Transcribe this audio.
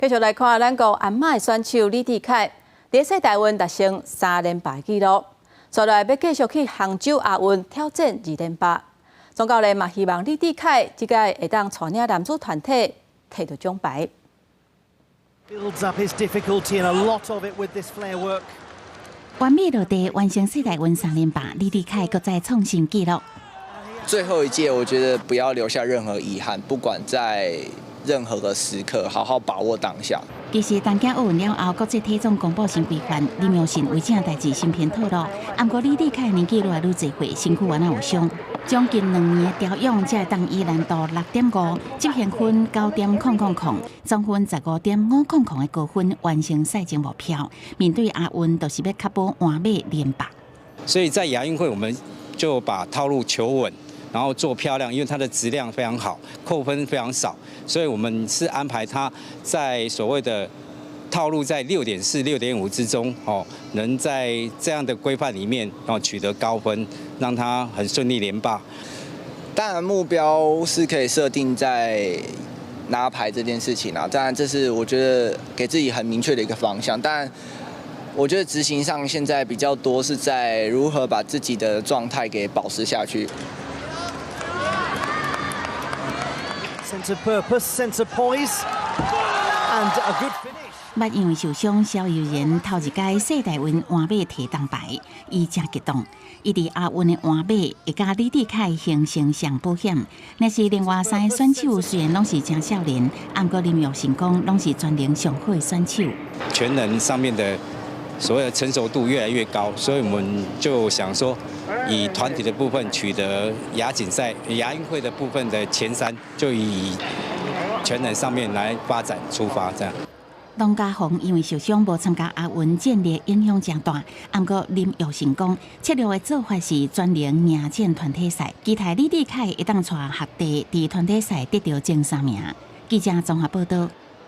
继续来看咱国鞍马选手李智凯，在世大运达成3连霸纪录，接来要继续去杭州亚运挑战2连霸。总教练嘛希望李智凯这届会当带领男子团体摕到奖牌。Builds up his difficulty and a lot of it with this flare work. 完美落地完成世大运3连霸，李智凯搁再创新纪录。最后一届，我觉得不要留下任何遗憾，不管在任何的时刻，好好把握当下。其实单脚奥运了后，国际体总公布新规范，李妙信为这项代志新片透露。不过李智凯年纪愈来愈侪岁，身躯完有伤，将近2年的调养才会当以难度6.5、积分9.000，总分15.500的高分完成赛前目标。面对亚运，就是要确保完美连霸。所以在亚运会，我们就把套路求稳。然后做漂亮，因为它的质量非常好，扣分非常少，所以我们是安排它在所谓的套路在6.4、6.5之中，能在这样的规范里面，取得高分，让它很顺利连霸。当然，目标是可以设定在拿牌这件事情啊，当然这是我觉得给自己很明确的一个方向，但我觉得执行上现在比较多是在如何把自己的状态给保持下去。Sense of purpose, sense of poise, and a good finish. 捌因为受伤，萧友然头一届世大运换马摕铜牌，伊真激动。伊伫亚运的换马会甲李智凯形成上保险。若是另外3个选手，虽然拢是真少年，不过林玉成功拢是全能上好的选手。全能上面的所谓的成熟度越来越高，所以我们就想说，以团体的部分取得亚锦赛、亚运会的部分的前3，就以全能上面来发展出发，这样。龙家宏因为受伤无参加亚运，战力影响真大。不过林玉成功策略的做法是专赢赢战团体赛，期待李智凯会当带学弟伫团体赛得到前3名。记者综合报道。